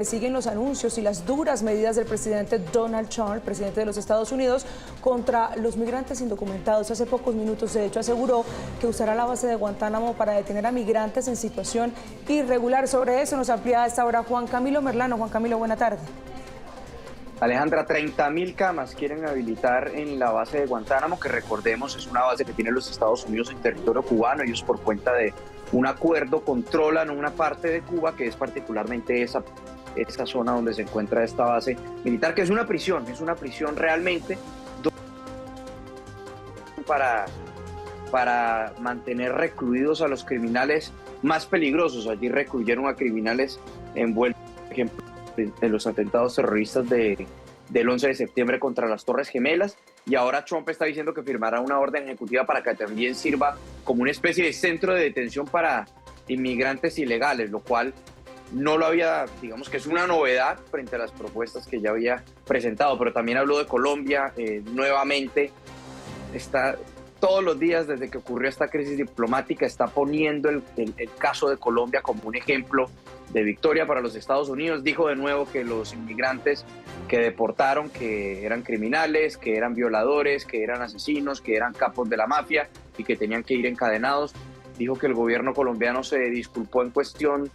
Siguen los anuncios y las duras medidas del presidente Donald Trump, el presidente de los Estados Unidos, contra los migrantes indocumentados. Hace pocos minutos, de hecho, aseguró que usará la base de Guantánamo para detener a migrantes en situación irregular. Sobre eso nos amplía a esta hora Juan Camilo Merlano. Juan Camilo, buena tarde. Alejandra, 30.000 camas quieren habilitar en la base de Guantánamo, que recordemos es una base que tiene los Estados Unidos en territorio cubano. Ellos, por cuenta de un acuerdo, controlan una parte de Cuba que es particularmente esa zona donde se encuentra esta base militar, que es una prisión realmente para mantener recluidos a los criminales más peligrosos. Allí recluyeron a criminales envueltos, por ejemplo, en los atentados terroristas del 11 de septiembre contra las Torres Gemelas, y ahora Trump está diciendo que firmará una orden ejecutiva para que también sirva como una especie de centro de detención para inmigrantes ilegales, lo cual no lo había, digamos que es una novedad frente a las propuestas que ya había presentado. Pero también habló de Colombia. Nuevamente está todos los días desde que ocurrió esta crisis diplomática, está poniendo el caso de Colombia como un ejemplo de victoria para los Estados Unidos. Dijo de nuevo que los inmigrantes que deportaron, que eran criminales, que eran violadores, que eran asesinos, que eran capos de la mafia y que tenían que ir encadenados. Dijo que el gobierno colombiano se disculpó en cuestión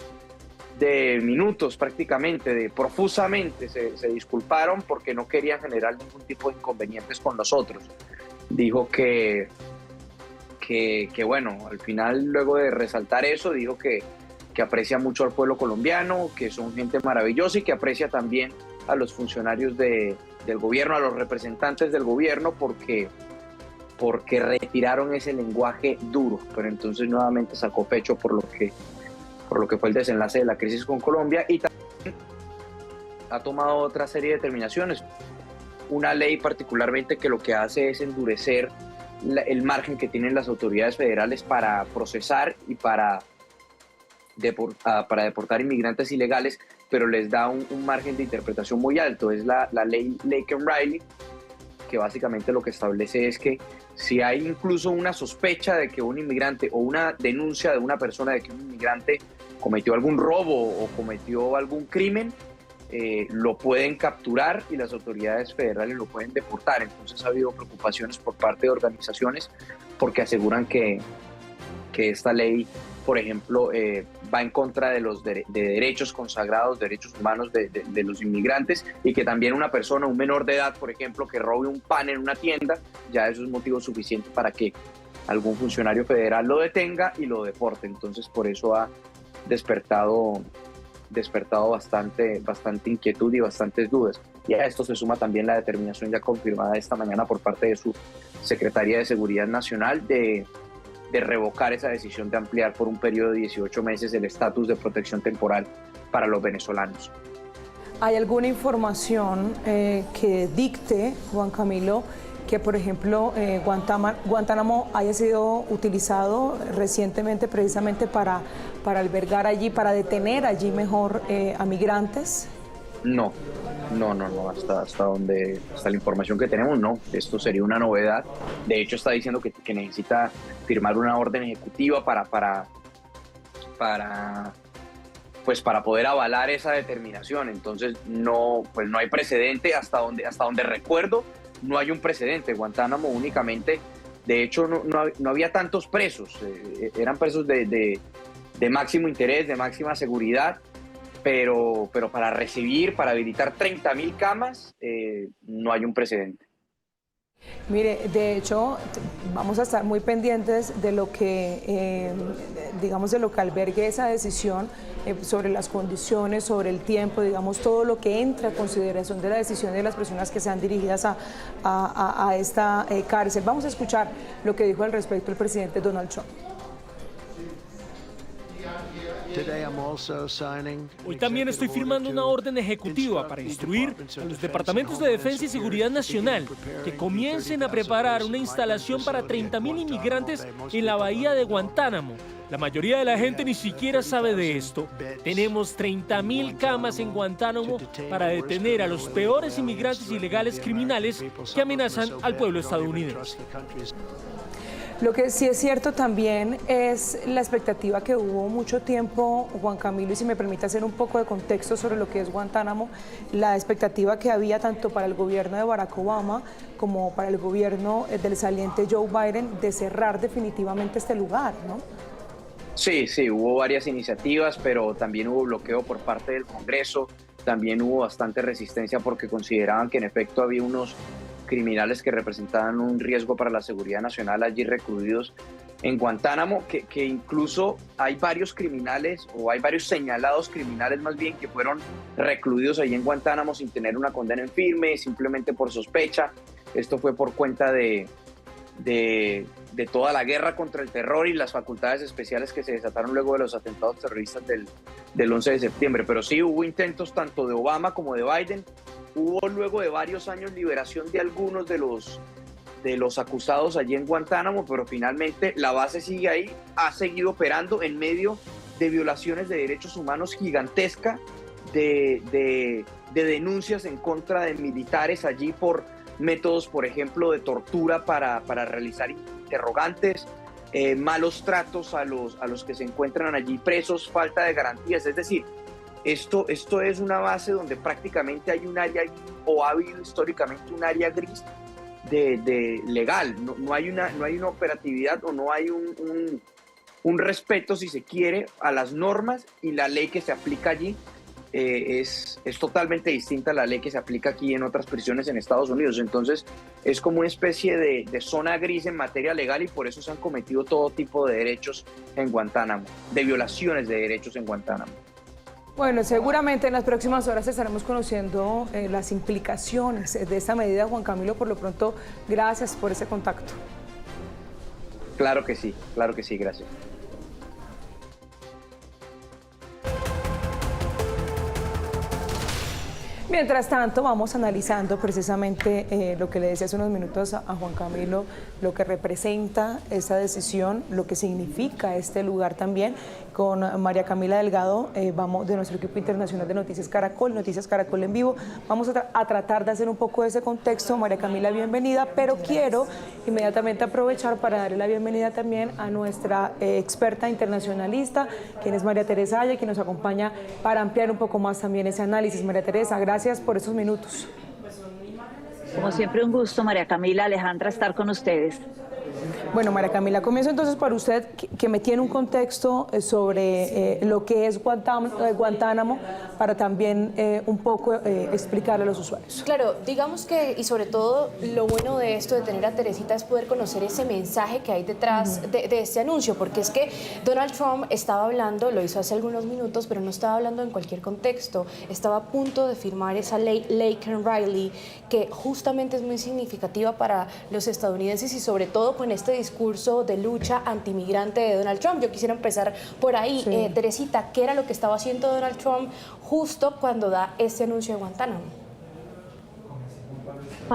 de minutos, prácticamente, profusamente se disculparon porque no querían generar ningún tipo de inconvenientes con nosotros. Dijo que bueno, al final, luego de resaltar eso, dijo que aprecia mucho al pueblo colombiano, que son gente maravillosa, y que aprecia también a los funcionarios del gobierno, a los representantes del gobierno, porque retiraron ese lenguaje duro. Pero entonces nuevamente sacó pecho por lo que fue el desenlace de la crisis con Colombia, y también ha tomado otra serie de determinaciones. Una ley particularmente que lo que hace es endurecer el margen que tienen las autoridades federales para procesar y para deportar inmigrantes ilegales, pero les da un margen de interpretación muy alto. Es la ley Laken-Riley, que básicamente lo que establece es que si hay incluso una sospecha de que un inmigrante, o una denuncia de una persona de que un inmigrante cometió algún robo o cometió algún crimen, lo pueden capturar y las autoridades federales lo pueden deportar. Entonces ha habido preocupaciones por parte de organizaciones porque aseguran que esta ley, por ejemplo, va en contra de los derechos consagrados, derechos humanos de los inmigrantes, y que también una persona, un menor de edad, por ejemplo, que robe un pan en una tienda, ya eso es motivo suficiente para que algún funcionario federal lo detenga y lo deporte. Entonces, por eso ha despertado bastante inquietud y bastantes dudas. Y a esto se suma también la determinación ya confirmada esta mañana por parte de su Secretaría de Seguridad Nacional de revocar esa decisión de ampliar por un periodo de 18 meses el estatus de protección temporal para los venezolanos. ¿Hay alguna información que dicte, Juan Camilo, que por ejemplo Guantánamo haya sido utilizado recientemente precisamente para albergar allí, para detener allí mejor a migrantes? No, hasta la información que tenemos, no. Esto sería una novedad. De hecho, está diciendo que necesita firmar una orden ejecutiva para poder avalar esa determinación. Entonces, no hay precedente hasta donde recuerdo. No hay un precedente. Guantánamo únicamente, de hecho, no había tantos presos. Eran presos de máximo interés, de máxima seguridad. Pero para habilitar 30.000 camas, no hay un precedente. Mire, de hecho, vamos a estar muy pendientes de lo que, de lo que albergue esa decisión, sobre las condiciones, sobre el tiempo, digamos, todo lo que entra a consideración de la decisión de las personas que sean dirigidas a esta cárcel. Vamos a escuchar lo que dijo al respecto el presidente Donald Trump. Hoy también estoy firmando una orden ejecutiva para instruir a los departamentos de Defensa y Seguridad Nacional que comiencen a preparar una instalación para 30.000 inmigrantes en la bahía de Guantánamo. La mayoría de la gente ni siquiera sabe de esto. Tenemos 30.000 camas en Guantánamo para detener a los peores inmigrantes ilegales criminales que amenazan al pueblo estadounidense. Lo que sí es cierto también es la expectativa que hubo mucho tiempo, Juan Camilo, y si me permite hacer un poco de contexto sobre lo que es Guantánamo, la expectativa que había tanto para el gobierno de Barack Obama como para el gobierno del saliente Joe Biden de cerrar definitivamente este lugar, ¿no? Sí, sí, hubo varias iniciativas, pero también hubo bloqueo por parte del Congreso, también hubo bastante resistencia porque consideraban que en efecto había unos criminales que representaban un riesgo para la seguridad nacional allí recluidos en Guantánamo, que incluso hay varios criminales o hay varios señalados criminales más bien que fueron recluidos allí en Guantánamo sin tener una condena en firme, simplemente por sospecha. Esto fue por cuenta de toda la guerra contra el terror y las facultades especiales que se desataron luego de los atentados terroristas del 11 de septiembre. Pero sí hubo intentos tanto de Obama como de Biden. Hubo luego de varios años liberación de algunos de los acusados allí en Guantánamo, pero finalmente la base sigue ahí, ha seguido operando en medio de violaciones de derechos humanos gigantescas, de denuncias en contra de militares allí por métodos, por ejemplo, de tortura para realizar interrogantes, malos tratos a los que se encuentran allí presos, falta de garantías. Es decir, esto es una base donde prácticamente hay un área, o ha habido históricamente un área gris de legal. No hay una operatividad o no hay un respeto, si se quiere, a las normas, y la ley que se aplica allí es totalmente distinta a la ley que se aplica aquí en otras prisiones en Estados Unidos. Entonces es como una especie de zona gris en materia legal, y por eso se han cometido todo tipo de derechos en Guantánamo, de violaciones de derechos en Guantánamo. Bueno, seguramente en las próximas horas estaremos conociendo las implicaciones de esta medida, Juan Camilo. Por lo pronto, gracias por ese contacto. Claro que sí, gracias. Mientras tanto, vamos analizando precisamente lo que le decía hace unos minutos a Juan Camilo, lo que representa esta decisión, lo que significa este lugar también, con María Camila Delgado, vamos de nuestro equipo internacional de Noticias Caracol en vivo. Vamos a tratar de hacer un poco de ese contexto. María Camila, bienvenida, pero quiero inmediatamente aprovechar para darle la bienvenida también a nuestra experta internacionalista, quien es María Teresa Aya, quien nos acompaña para ampliar un poco más también ese análisis. María Teresa, gracias por esos minutos. Como siempre, un gusto, María Camila, Alejandra, estar con ustedes. Bueno, María Camila, comienzo entonces por usted, que me tiene un contexto sobre lo que es Guantánamo, para también un poco explicarle a los usuarios. Claro, digamos que, y sobre todo lo bueno de esto de tener a Teresita es poder conocer ese mensaje que hay detrás de este anuncio, porque es que Donald Trump estaba hablando, lo hizo hace algunos minutos, pero no estaba hablando en cualquier contexto, estaba a punto de firmar esa ley Laken-Riley, que justamente es muy significativa para los estadounidenses y sobre todo con este discurso de lucha antimigrante de Donald Trump. Yo quisiera empezar por ahí. Sí. Teresita, ¿qué era lo que estaba haciendo Donald Trump justo cuando da este anuncio de Guantánamo?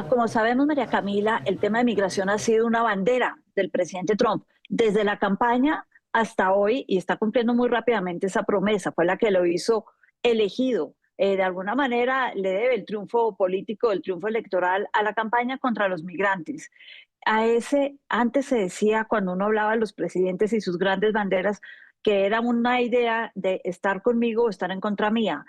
Como sabemos, María Camila, el tema de migración ha sido una bandera del presidente Trump desde la campaña hasta hoy, y está cumpliendo muy rápidamente esa promesa. Fue la que lo hizo elegido. De alguna manera le debe el triunfo político, el triunfo electoral a la campaña contra los migrantes. Antes se decía, cuando uno hablaba de los presidentes y sus grandes banderas, que era una idea de estar conmigo o estar en contra mía.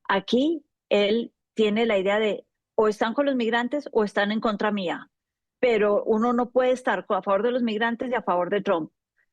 Aquí él tiene la idea de o están con los migrantes o están en contra mía, pero uno no puede estar a favor de los migrantes y a favor de Trump.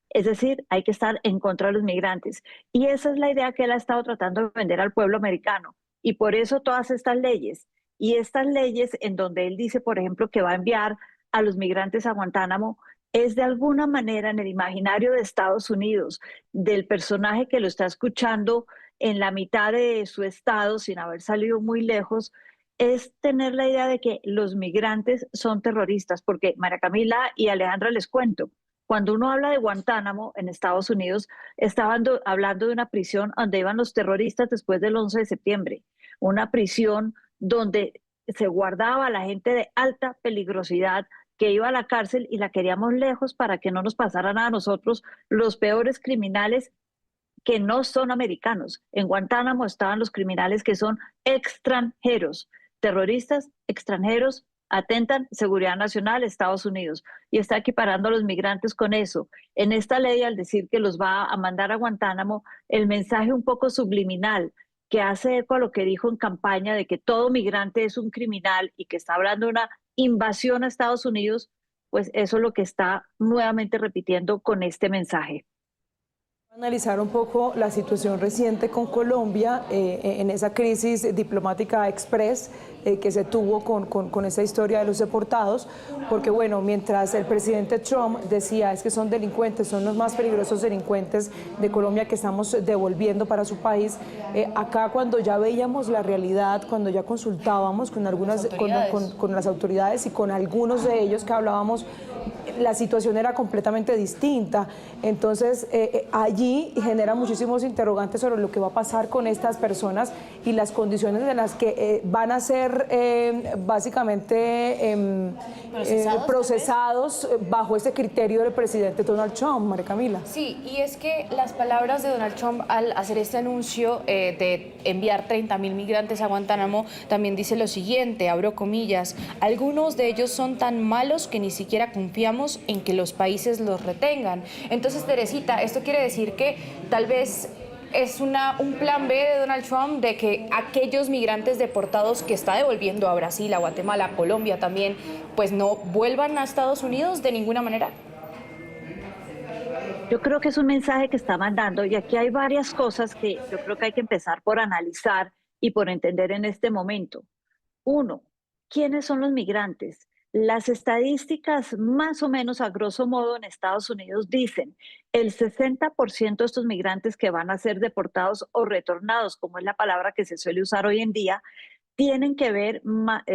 Es decir, hay que estar en contra de los migrantes. Y esa es la idea que él ha estado tratando de vender al pueblo americano. Y por eso todas estas leyes. Y estas leyes en donde él dice, por ejemplo, que va a enviar a los migrantes a Guantánamo, es de alguna manera en el imaginario de Estados Unidos, del personaje que lo está escuchando en la mitad de su estado, sin haber salido muy lejos, es tener la idea de que los migrantes son terroristas, porque María Camila y Alejandra, les cuento, cuando uno habla de Guantánamo en Estados Unidos, estaban hablando de una prisión donde iban los terroristas después del 11 de septiembre, una prisión donde se guardaba a la gente de alta peligrosidad que iba a la cárcel y la queríamos lejos para que no nos pasaran a nosotros los peores criminales que no son americanos. En Guantánamo estaban los criminales que son extranjeros, terroristas extranjeros atentan seguridad nacional, Estados Unidos, y está equiparando a los migrantes con eso. En esta ley, al decir que los va a mandar a Guantánamo, el mensaje un poco subliminal, que hace eco a lo que dijo en campaña de que todo migrante es un criminal y que está hablando de una invasión a Estados Unidos, pues eso es lo que está nuevamente repitiendo con este mensaje. Analizar un poco la situación reciente con Colombia en esa crisis diplomática express que se tuvo con esa historia de los deportados, porque bueno, mientras el presidente Trump decía es que son delincuentes, son los más peligrosos delincuentes de Colombia que estamos devolviendo para su país, acá cuando ya veíamos la realidad, cuando ya consultábamos con algunas con las autoridades y con algunos de ellos que hablábamos, la situación era completamente distinta. Entonces allí genera muchísimos interrogantes sobre lo que va a pasar con estas personas y las condiciones en las que van a ser básicamente procesados bajo ese criterio del presidente Donald Trump, María Camila. Sí, y es que las palabras de Donald Trump al hacer este anuncio de enviar 30.000 migrantes a Guantánamo, también dice lo siguiente, abro comillas, algunos de ellos son tan malos que ni siquiera confiamos en que los países los retengan. Entonces, Teresita, esto quiere decir que tal vez es un plan B de Donald Trump de que aquellos migrantes deportados que está devolviendo a Brasil, a Guatemala, a Colombia también, pues no vuelvan a Estados Unidos de ninguna manera. Yo creo que es un mensaje que está mandando y aquí hay varias cosas que yo creo que hay que empezar por analizar y por entender en este momento. Uno, ¿quiénes son los migrantes? Las estadísticas más o menos a grosso modo en Estados Unidos dicen el 60% de estos migrantes que van a ser deportados o retornados, como es la palabra que se suele usar hoy en día, tienen que ver,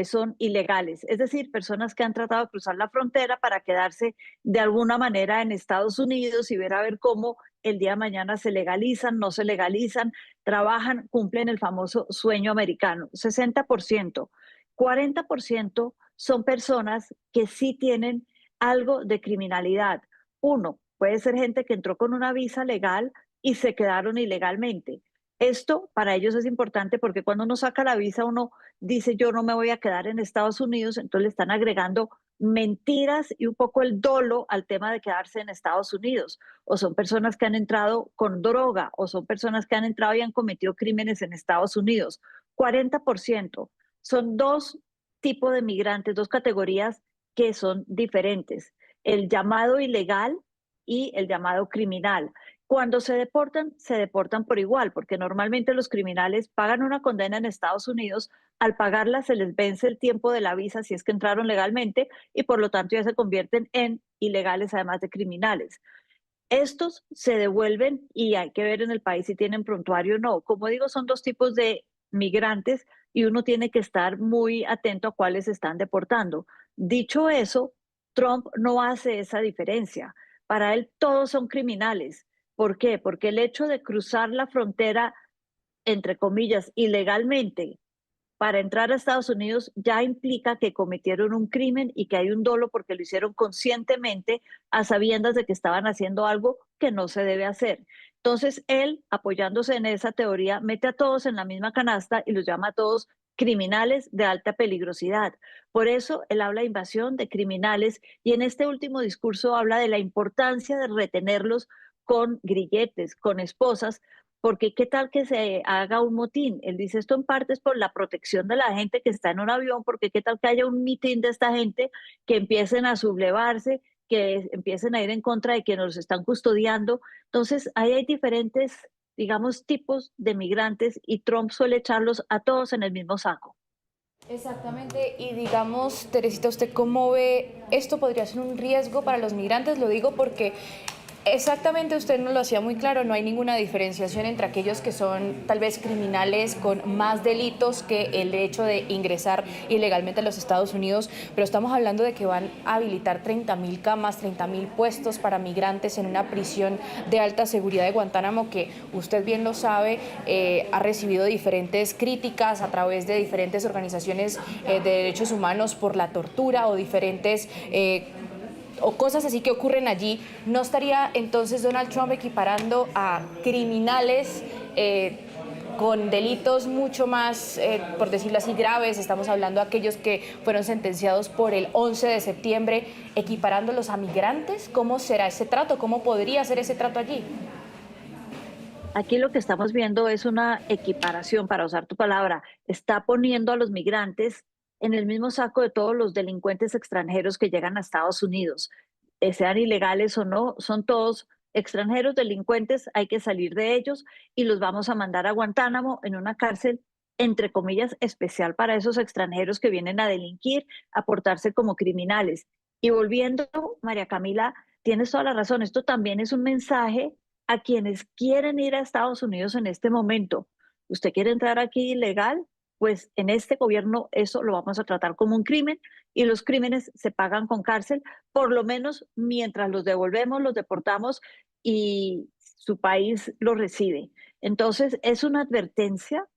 son ilegales, es decir, personas que han tratado de cruzar la frontera para quedarse de alguna manera en Estados Unidos y ver a ver cómo el día de mañana se legalizan, no se legalizan, trabajan, cumplen el famoso sueño americano, 60%. 40% son personas que sí tienen algo de criminalidad. Uno, puede ser gente que entró con una visa legal y se quedaron ilegalmente. Esto para ellos es importante porque cuando uno saca la visa, uno dice yo no me voy a quedar en Estados Unidos, entonces le están agregando mentiras y un poco el dolo al tema de quedarse en Estados Unidos. O son personas que han entrado con droga, o son personas que han entrado y han cometido crímenes en Estados Unidos. 40%. Son dos tipos de migrantes, dos categorías que son diferentes. El llamado ilegal y el llamado criminal. Cuando se deportan por igual, porque normalmente los criminales pagan una condena en Estados Unidos, al pagarla se les vence el tiempo de la visa si es que entraron legalmente y por lo tanto ya se convierten en ilegales además de criminales. Estos se devuelven y hay que ver en el país si tienen prontuario o no. Como digo, son dos tipos de migrantes y uno tiene que estar muy atento a cuáles están deportando. Dicho eso, Trump no hace esa diferencia. Para él todos son criminales. ¿Por qué? Porque el hecho de cruzar la frontera, entre comillas, ilegalmente para entrar a Estados Unidos ya implica que cometieron un crimen y que hay un dolo porque lo hicieron conscientemente a sabiendas de que estaban haciendo algo que no se debe hacer. Entonces él, apoyándose en esa teoría, mete a todos en la misma canasta y los llama a todos criminales de alta peligrosidad. Por eso él habla de invasión de criminales y en este último discurso habla de la importancia de retenerlos con grilletes, con esposas, porque qué tal que se haga un motín. Él dice esto en parte es por la protección de la gente que está en un avión, porque qué tal que haya un mitin de esta gente que empiecen a sublevarse, que empiecen a ir en contra de quienes los están custodiando. Entonces ahí hay diferentes, digamos, tipos de migrantes y Trump suele echarlos a todos en el mismo saco. Exactamente, y digamos, Teresita, ¿usted cómo ve esto? ¿Podría ser un riesgo para los migrantes? Lo digo porque exactamente, usted nos lo hacía muy claro, no hay ninguna diferenciación entre aquellos que son tal vez criminales con más delitos que el hecho de ingresar ilegalmente a los Estados Unidos, pero estamos hablando de que van a habilitar 30.000 camas, 30.000 puestos para migrantes en una prisión de alta seguridad de Guantánamo que usted bien lo sabe, ha recibido diferentes críticas a través de diferentes organizaciones de derechos humanos por la tortura o diferentes o cosas así que ocurren allí. ¿No estaría entonces Donald Trump equiparando a criminales con delitos mucho más, por decirlo así, graves. Estamos hablando de aquellos que fueron sentenciados por el 11 de septiembre, equiparándolos a migrantes. ¿Cómo será ese trato? ¿Cómo podría ser ese trato allí? Aquí lo que estamos viendo es una equiparación, para usar tu palabra, está poniendo a los migrantes en el mismo saco de todos los delincuentes extranjeros que llegan a Estados Unidos, sean ilegales o no, son todos extranjeros delincuentes, hay que salir de ellos y los vamos a mandar a Guantánamo en una cárcel, entre comillas, especial para esos extranjeros que vienen a delinquir, a portarse como criminales. Y volviendo, María Camila, tienes toda la razón, esto también es un mensaje a quienes quieren ir a Estados Unidos en este momento. ¿Usted quiere entrar aquí ilegal? Pues en este gobierno eso lo vamos a tratar como un crimen y los crímenes se pagan con cárcel, por lo menos mientras los devolvemos, los deportamos y su país los recibe. Entonces es una advertencia,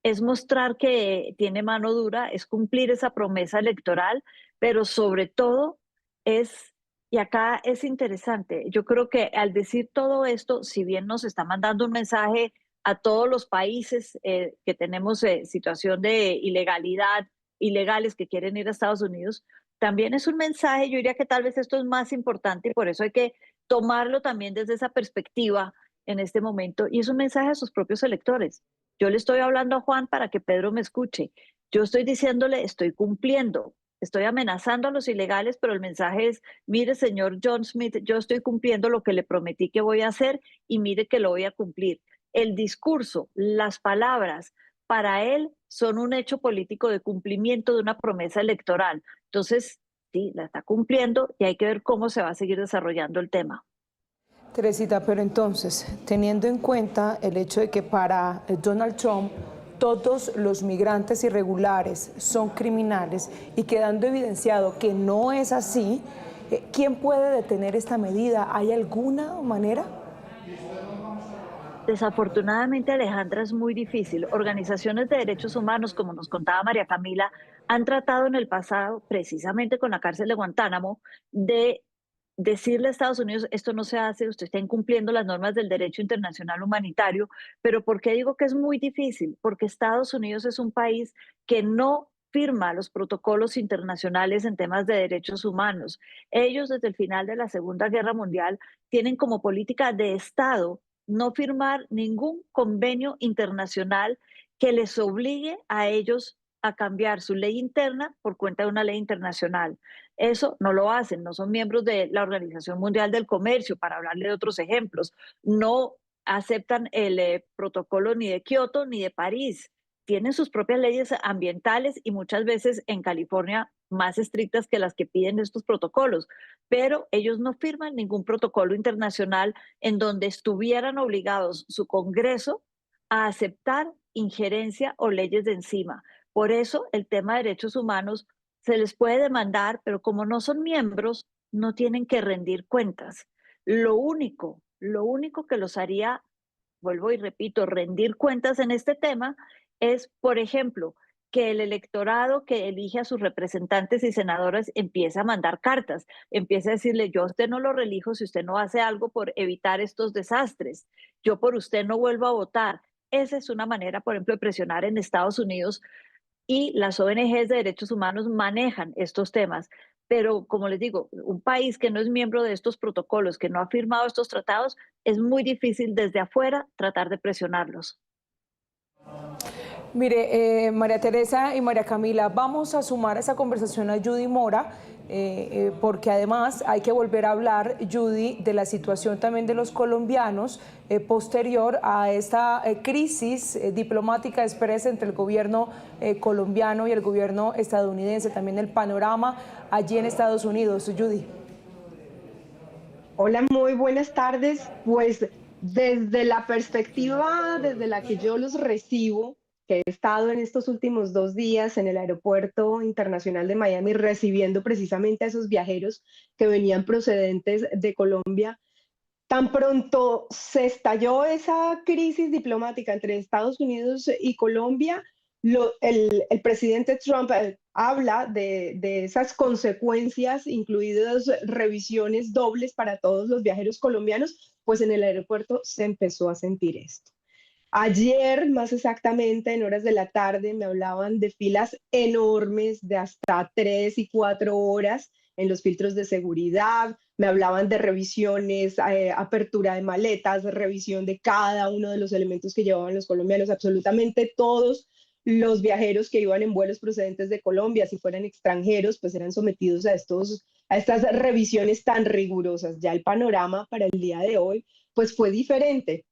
es mostrar que tiene mano dura, es cumplir esa promesa electoral, pero sobre todo es, y acá es interesante, yo creo que al decir todo esto, si bien nos está mandando un mensaje a todos los países que tenemos situación de ilegalidad, ilegales que quieren ir a Estados Unidos, también es un mensaje, yo diría que tal vez esto es más importante y por eso hay que tomarlo también desde esa perspectiva en este momento, y es un mensaje a sus propios electores. Yo le estoy hablando a Juan para que Pedro me escuche. Yo estoy diciéndole, estoy cumpliendo, estoy amenazando a los ilegales, pero el mensaje es, mire, señor John Smith, yo estoy cumpliendo lo que le prometí que voy a hacer y mire que lo voy a cumplir. El discurso, las palabras, para él son un hecho político de cumplimiento de una promesa electoral. Entonces, sí, la está cumpliendo y hay que ver cómo se va a seguir desarrollando el tema. Teresita, pero entonces, teniendo en cuenta el hecho de que para Donald Trump todos los migrantes irregulares son criminales y quedando evidenciado que no es así, ¿quién puede detener esta medida? ¿Hay alguna manera? Desafortunadamente, Alejandra, es muy difícil. Organizaciones de derechos humanos, como nos contaba María Camila, han tratado en el pasado, precisamente con la cárcel de Guantánamo, de decirle a Estados Unidos, esto no se hace, usted está incumpliendo las normas del derecho internacional humanitario, pero ¿por qué digo que es muy difícil? Porque Estados Unidos es un país que no firma los protocolos internacionales en temas de derechos humanos. Ellos, desde el final de la Segunda Guerra Mundial, tienen como política de Estado no firmar ningún convenio internacional que les obligue a ellos a cambiar su ley interna por cuenta de una ley internacional. Eso no lo hacen, no son miembros de la Organización Mundial del Comercio, para hablarle de otros ejemplos. No aceptan el protocolo ni de Kioto ni de París. Tienen sus propias leyes ambientales y muchas veces en California más estrictas que las que piden estos protocolos, pero ellos no firman ningún protocolo internacional en donde estuvieran obligados su Congreso a aceptar injerencia o leyes de encima. Por eso el tema de derechos humanos se les puede demandar, pero como no son miembros, no tienen que rendir cuentas. Lo único que los haría, vuelvo y repito, rendir cuentas en este tema es, por ejemplo, que el electorado que elige a sus representantes y senadores empiece a mandar cartas, empiece a decirle, yo a usted no lo reelijo si usted no hace algo por evitar estos desastres, yo por usted no vuelvo a votar. Esa es una manera, por ejemplo, de presionar en Estados Unidos y las ONGs de derechos humanos manejan estos temas. Pero, como les digo, un país que no es miembro de estos protocolos, que no ha firmado estos tratados, es muy difícil desde afuera tratar de presionarlos. Mire, María Teresa y María Camila, vamos a sumar a esa conversación a Judy Mora, porque además hay que volver a hablar, Judy, de la situación también de los colombianos posterior a esta crisis diplomática expresa entre el gobierno colombiano y el gobierno estadounidense, también el panorama allí en Estados Unidos. Judy. Hola, muy buenas tardes. Pues desde la perspectiva desde la que yo los recibo, que he estado en estos últimos 2 días en el Aeropuerto Internacional de Miami recibiendo precisamente a esos viajeros que venían procedentes de Colombia, tan pronto se estalló esa crisis diplomática entre Estados Unidos y Colombia, el presidente Trump habla de esas consecuencias, incluidas revisiones dobles para todos los viajeros colombianos, pues en el aeropuerto se empezó a sentir esto. Ayer, más exactamente, en horas de la tarde, me hablaban de filas enormes de hasta 3 y 4 horas en los filtros de seguridad, me hablaban de revisiones, apertura de maletas, revisión de cada uno de los elementos que llevaban los colombianos, absolutamente todos los viajeros que iban en vuelos procedentes de Colombia, si fueran extranjeros, pues eran sometidos a estas revisiones tan rigurosas. Ya el panorama para el día de hoy, pues fue diferente.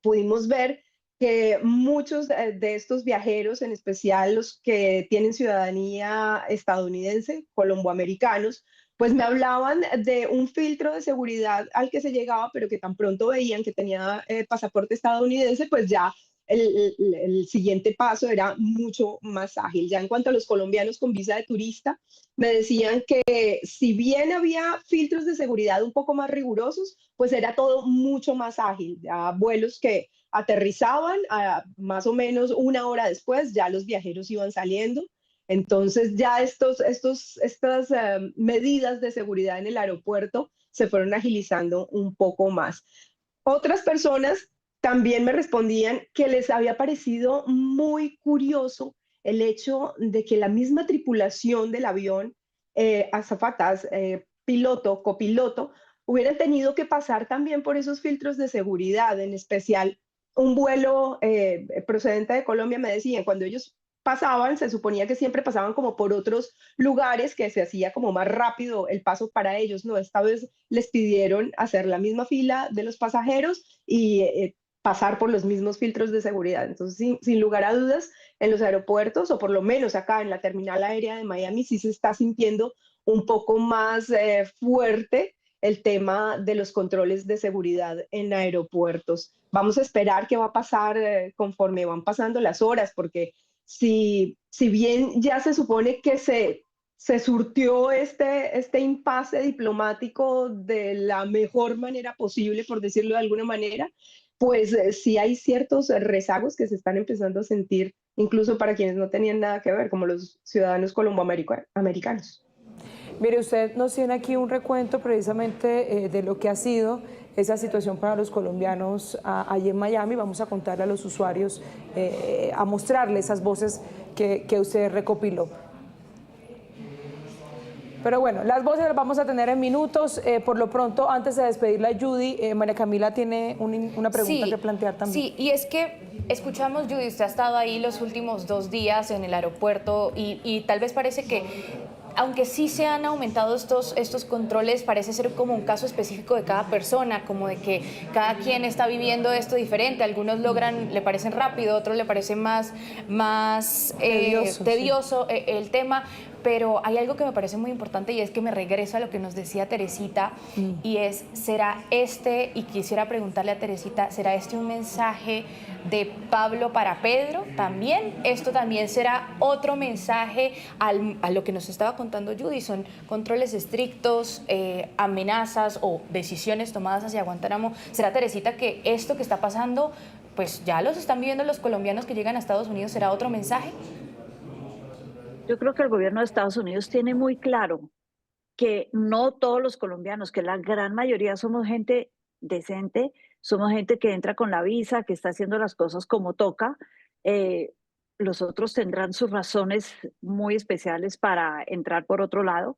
Pudimos ver que muchos de estos viajeros, en especial los que tienen ciudadanía estadounidense, colomboamericanos, pues me hablaban de un filtro de seguridad al que se llegaba, pero que tan pronto veían que tenía pasaporte estadounidense, pues ya el siguiente paso era mucho más ágil. Ya en cuanto a los colombianos con visa de turista, me decían que si bien había filtros de seguridad un poco más rigurosos, pues era todo mucho más ágil. Ya vuelos que aterrizaban más o menos una hora después, ya los viajeros iban saliendo. Entonces ya estas medidas de seguridad en el aeropuerto se fueron agilizando un poco más. Otras personas también me respondían que les había parecido muy curioso el hecho de que la misma tripulación del avión, azafatas, piloto, copiloto, hubieran tenido que pasar también por esos filtros de seguridad, en especial un vuelo procedente de Colombia, me decían, cuando ellos pasaban, se suponía que siempre pasaban como por otros lugares que se hacía como más rápido el paso para ellos, ¿no? Esta vez les pidieron hacer la misma fila de los pasajeros y pasar por los mismos filtros de seguridad. Entonces, sin lugar a dudas, en los aeropuertos, o por lo menos acá en la terminal aérea de Miami, sí se está sintiendo un poco más fuerte el tema de los controles de seguridad en aeropuertos. Vamos a esperar qué va a pasar conforme van pasando las horas, porque si bien ya se supone que se surtió este impasse diplomático de la mejor manera posible, por decirlo de alguna manera, pues sí hay ciertos rezagos que se están empezando a sentir, incluso para quienes no tenían nada que ver, como los ciudadanos colomboamericanos. Mire, usted nos tiene aquí un recuento precisamente de lo que ha sido esa situación para los colombianos allí en Miami. Vamos a contarle a los usuarios, a mostrarle esas voces que usted recopiló. Pero bueno, las voces las vamos a tener en minutos. Por lo pronto, antes de despedirla a Judy, María Camila tiene una pregunta que plantear también. Sí, y es que escuchamos, Judy, usted ha estado ahí los últimos 2 días en el aeropuerto y tal vez parece que, aunque sí se han aumentado estos controles, parece ser como un caso específico de cada persona, como de que cada quien está viviendo esto diferente. Algunos le parecen rápido, otros le parece más tedioso sí, el tema. Pero hay algo que me parece muy importante y es que me regreso a lo que nos decía Teresita y es, y quisiera preguntarle a Teresita, ¿será este un mensaje de Pablo para Pedro también? ¿Esto también será otro mensaje a lo que nos estaba contando Judy? ¿Son controles estrictos, amenazas o decisiones tomadas hacia Guantánamo? ¿Será, Teresita, que esto que está pasando, pues ya los están viviendo los colombianos que llegan a Estados Unidos? ¿Será otro mensaje? Yo creo que el gobierno de Estados Unidos tiene muy claro que no todos los colombianos, que la gran mayoría somos gente decente, somos gente que entra con la visa, que está haciendo las cosas como toca. Los otros tendrán sus razones muy especiales para entrar por otro lado,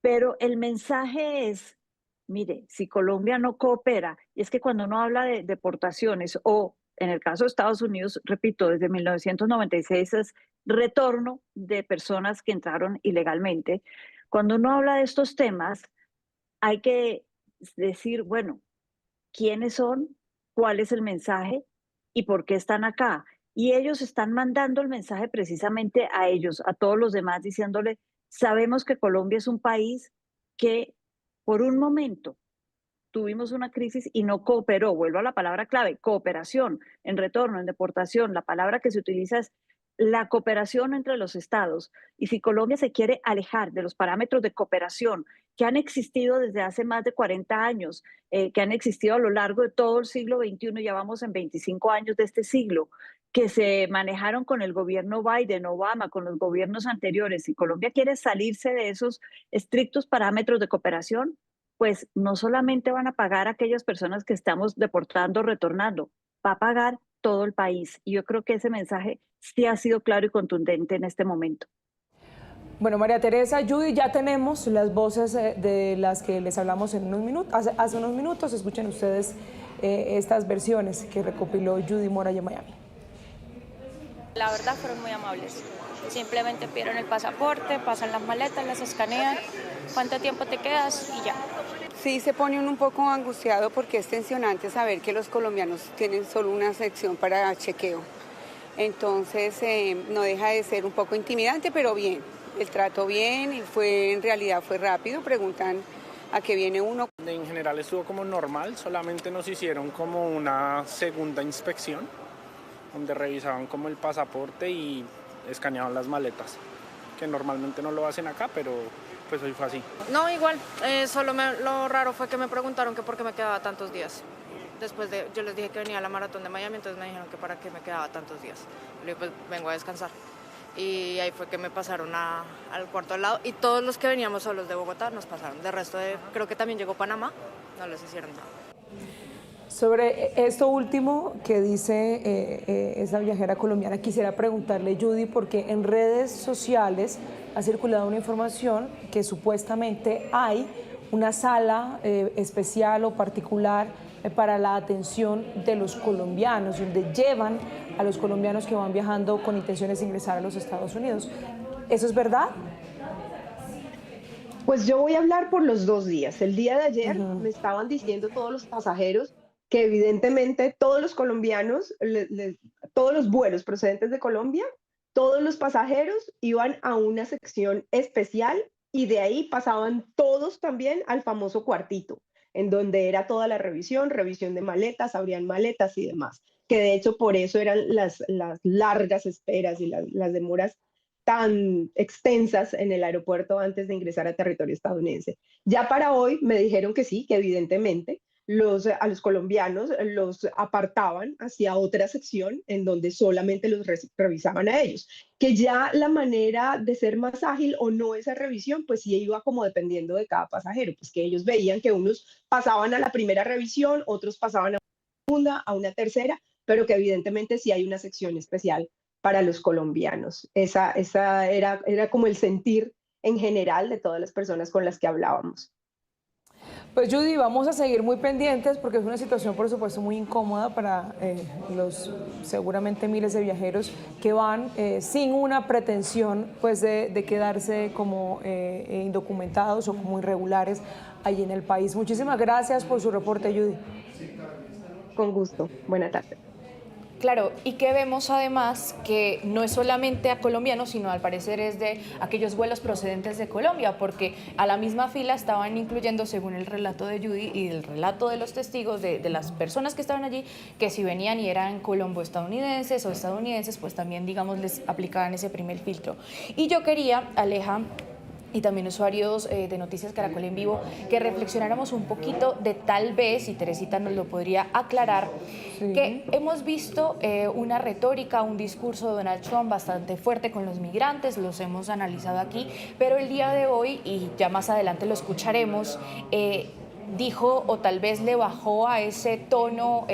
pero el mensaje es, mire, si Colombia no coopera, y es que cuando uno habla de deportaciones o en el caso de Estados Unidos, repito, desde 1996 es retorno de personas que entraron ilegalmente. Cuando uno habla de estos temas, hay que decir, bueno, ¿quiénes son? ¿Cuál es el mensaje? ¿Y por qué están acá? Y ellos están mandando el mensaje precisamente a ellos, a todos los demás, diciéndole, sabemos que Colombia es un país que por un momento tuvimos una crisis y no cooperó. Vuelvo a la palabra clave, cooperación, en retorno, en deportación. La palabra que se utiliza es la cooperación entre los estados. Y si Colombia se quiere alejar de los parámetros de cooperación que han existido desde hace más de 40 años, que han existido a lo largo de todo el siglo XXI, ya vamos en 25 años de este siglo, que se manejaron con el gobierno Biden, Obama, con los gobiernos anteriores, si Colombia quiere salirse de esos estrictos parámetros de cooperación, pues no solamente van a pagar a aquellas personas que estamos deportando, retornando, va a pagar todo el país. Y yo creo que ese mensaje sí ha sido claro y contundente en este momento. Bueno, María Teresa, Judy, ya tenemos las voces de las que les hablamos en unos minutos, hace unos minutos. Escuchen ustedes estas versiones que recopiló Judy Mora de Miami. La verdad fueron muy amables. Simplemente pidieron el pasaporte, pasan las maletas, las escanean, cuánto tiempo te quedas y ya. Sí, se pone uno un poco angustiado porque es tensionante saber que los colombianos tienen solo una sección para chequeo. Entonces no deja de ser un poco intimidante, pero bien. El trato bien y en realidad fue rápido, preguntan a qué viene uno. En general estuvo como normal, solamente nos hicieron como una segunda inspección, donde revisaban como el pasaporte y escaneaban las maletas, que normalmente no lo hacen acá, pero pues hoy fue así. No, igual, lo raro fue que me preguntaron que por qué me quedaba tantos días. Yo les dije que venía a la maratón de Miami, entonces me dijeron que para qué me quedaba tantos días. Le dije, pues vengo a descansar. Y ahí fue que me pasaron al cuarto al lado y todos los que veníamos solos de Bogotá nos pasaron. De resto, creo que también llegó Panamá, no les hicieron nada. Sobre esto último que dice esa viajera colombiana, quisiera preguntarle, Judy, porque en redes sociales ha circulado una información que supuestamente hay una sala especial o particular para la atención de los colombianos, donde llevan a los colombianos que van viajando con intenciones de ingresar a los Estados Unidos. ¿Eso es verdad? Pues yo voy a hablar por los 2 días. El día de ayer me estaban diciendo todos los pasajeros que evidentemente todos los colombianos, todos los vuelos procedentes de Colombia, todos los pasajeros iban a una sección especial y de ahí pasaban todos también al famoso cuartito, en donde era toda la revisión de maletas, abrían maletas y demás, que de hecho por eso eran las largas esperas y las demoras tan extensas en el aeropuerto antes de ingresar a territorio estadounidense. Ya para hoy me dijeron que sí, que evidentemente a los colombianos los apartaban hacia otra sección en donde solamente los revisaban a ellos, que ya la manera de ser más ágil o no esa revisión, pues sí iba como dependiendo de cada pasajero, pues que ellos veían que unos pasaban a la primera revisión, otros pasaban a una segunda, a una tercera, pero que evidentemente sí hay una sección especial para los colombianos. Esa era como el sentir en general de todas las personas con las que hablábamos. Pues Judy, vamos a seguir muy pendientes porque es una situación por supuesto muy incómoda para los seguramente miles de viajeros que van sin una pretensión pues de quedarse como indocumentados o como irregulares allí en el país. Muchísimas gracias por su reporte, Judy. Con gusto. Buena tarde. Claro, y que vemos además que no es solamente a colombianos, sino al parecer es de aquellos vuelos procedentes de Colombia, porque a la misma fila estaban incluyendo, según el relato de Judy y el relato de los testigos, de las personas que estaban allí, que si venían y eran colombo-estadounidenses o estadounidenses, pues también, digamos, les aplicaban ese primer filtro. Y yo quería, Aleja, y también usuarios de Noticias Caracol en Vivo, que reflexionáramos un poquito de tal vez, y Teresita nos lo podría aclarar, que hemos visto una retórica, un discurso de Donald Trump bastante fuerte con los migrantes, los hemos analizado aquí, pero el día de hoy, y ya más adelante lo escucharemos, dijo o tal vez le bajó a ese tono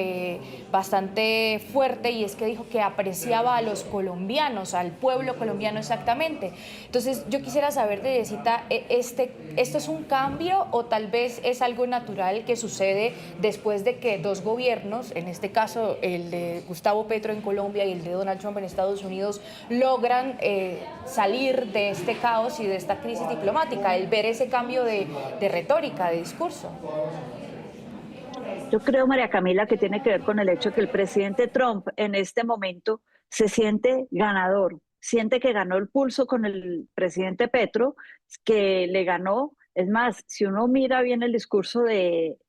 bastante fuerte, y es que dijo que apreciaba a los colombianos, al pueblo colombiano exactamente. Entonces yo quisiera saber, Teresita, ¿esto es un cambio o tal vez es algo natural que sucede después de que dos gobiernos, en este caso el de Gustavo Petro en Colombia y el de Donald Trump en Estados Unidos, logran salir de este caos y de esta crisis diplomática, el ver ese cambio de retórica, de discurso? Yo creo, María Camila, que tiene que ver con el hecho que el presidente Trump en este momento se siente ganador, siente que ganó el pulso con el presidente Petro, que le ganó. Es más, si uno mira bien el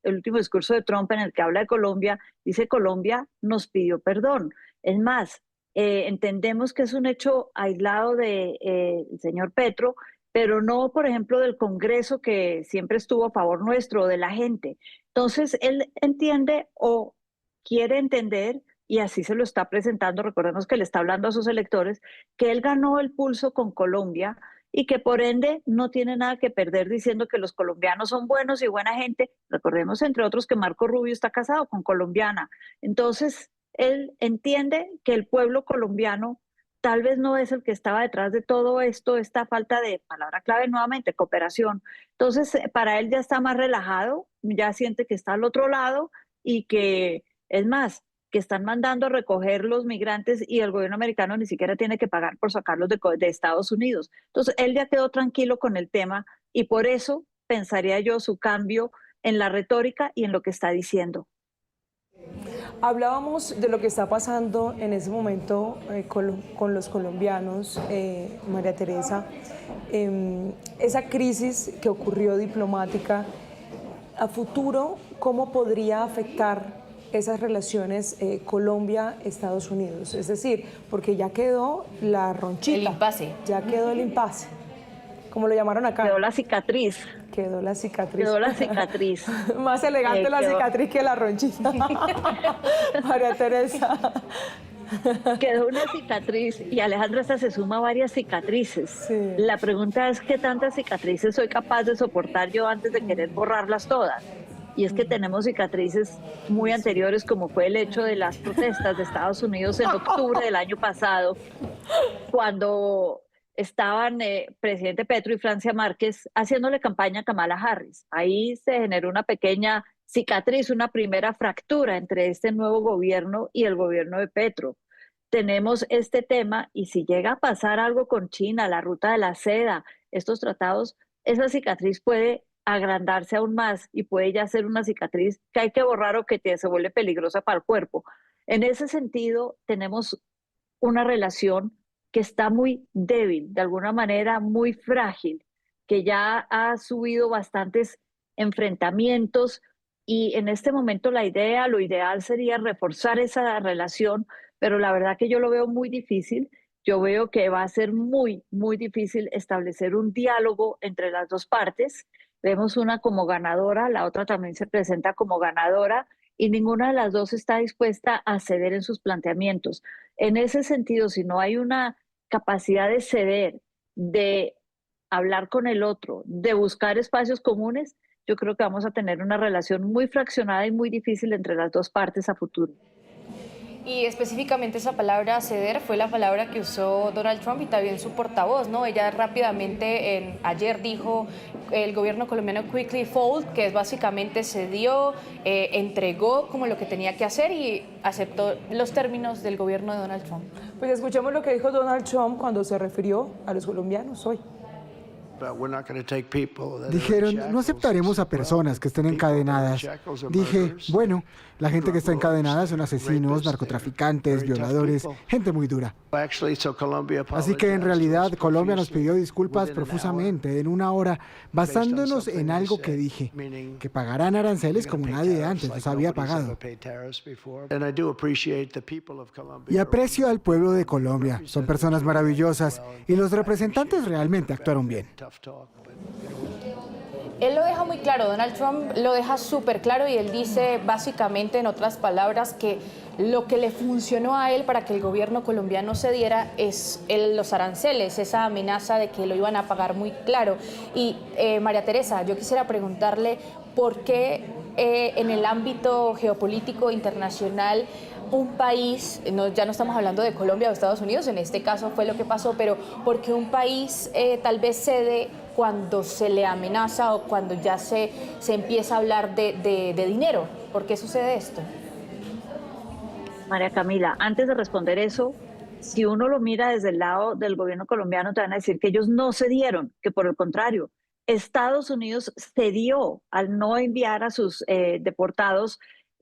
último discurso de Trump en el que habla de Colombia, dice Colombia nos pidió perdón. Es más, entendemos que es un hecho aislado del señor Petro, pero no, por ejemplo, del Congreso, que siempre estuvo a favor nuestro, o de la gente. Entonces, él entiende o quiere entender, y así se lo está presentando, recordemos que le está hablando a sus electores, que él ganó el pulso con Colombia y que por ende no tiene nada que perder diciendo que los colombianos son buenos y buena gente. Recordemos, entre otros, que Marco Rubio está casado con colombiana. Entonces, él entiende que el pueblo colombiano tal vez no es el que estaba detrás de todo esto, esta falta de, palabra clave nuevamente, cooperación. Entonces, para él ya está más relajado, ya siente que está al otro lado y que, es más, que están mandando a recoger los migrantes y el gobierno americano ni siquiera tiene que pagar por sacarlos de Estados Unidos. Entonces, él ya quedó tranquilo con el tema y por eso pensaría yo su cambio en la retórica y en lo que está diciendo. Hablábamos de lo que está pasando en ese momento con los colombianos, María Teresa, esa crisis que ocurrió diplomática, a futuro, ¿cómo podría afectar esas relaciones Colombia-Estados Unidos? Es decir, porque ya quedó la ronchita. El impasse. Ya quedó el impasse, como lo llamaron acá. Quedó la cicatriz. Quedó la cicatriz. Quedó la cicatriz. Más elegante la cicatriz que la ronchita. María Teresa. Quedó una cicatriz y Alejandra, esta se suma a varias cicatrices. Sí. La pregunta es, ¿qué tantas cicatrices soy capaz de soportar yo antes de querer borrarlas todas? Y es que tenemos cicatrices muy anteriores, como fue el hecho de las protestas de Estados Unidos en octubre del año pasado, cuando estaban presidente Petro y Francia Márquez haciéndole campaña a Kamala Harris. Ahí se generó una pequeña cicatriz, una primera fractura entre este nuevo gobierno y el gobierno de Petro. Tenemos este tema y si llega a pasar algo con China, la ruta de la seda, estos tratados, esa cicatriz puede agrandarse aún más y puede ya ser una cicatriz que hay que borrar o que se vuelve peligrosa para el cuerpo. En ese sentido, tenemos una relación que está muy débil, de alguna manera muy frágil, que ya ha subido bastantes enfrentamientos y en este momento lo ideal sería reforzar esa relación, pero la verdad que yo lo veo muy difícil. Yo veo que va a ser muy, muy difícil establecer un diálogo entre las dos partes. Vemos una como ganadora, la otra también se presenta como ganadora y ninguna de las dos está dispuesta a ceder en sus planteamientos. En ese sentido, si no hay una capacidad de ceder, de hablar con el otro, de buscar espacios comunes, yo creo que vamos a tener una relación muy fraccionada y muy difícil entre las dos partes a futuro. Y específicamente esa palabra ceder fue la palabra que usó Donald Trump y también su portavoz, ¿no? Ella rápidamente ayer dijo el gobierno colombiano quickly fold, que es básicamente cedió, entregó como lo que tenía que hacer y aceptó los términos del gobierno de Donald Trump. Pues escuchemos lo que dijo Donald Trump cuando se refirió a los colombianos hoy. Dijeron, no aceptaremos a personas que estén encadenadas. Dije, bueno, la gente que está encadenada son asesinos, narcotraficantes, violadores, gente muy dura. Así que en realidad Colombia nos pidió disculpas profusamente en una hora, basándonos en algo que dije, que pagarán aranceles como nadie antes los había pagado. Y aprecio al pueblo de Colombia, son personas maravillosas y los representantes realmente actuaron bien. Él lo deja muy claro, Donald Trump lo deja súper claro y él dice básicamente, en otras palabras, que lo que le funcionó a él para que el gobierno colombiano cediera es los aranceles, esa amenaza de que lo iban a pagar muy claro. Y María Teresa, yo quisiera preguntarle por qué en el ámbito geopolítico internacional un país, ya no estamos hablando de Colombia o Estados Unidos, en este caso fue lo que pasó, pero porque un país tal vez cede cuando se le amenaza o cuando ya se empieza a hablar de dinero. ¿Por qué sucede esto? María Camila, antes de responder eso, si uno lo mira desde el lado del gobierno colombiano, te van a decir que ellos no cedieron, que por el contrario, Estados Unidos cedió al no enviar a sus deportados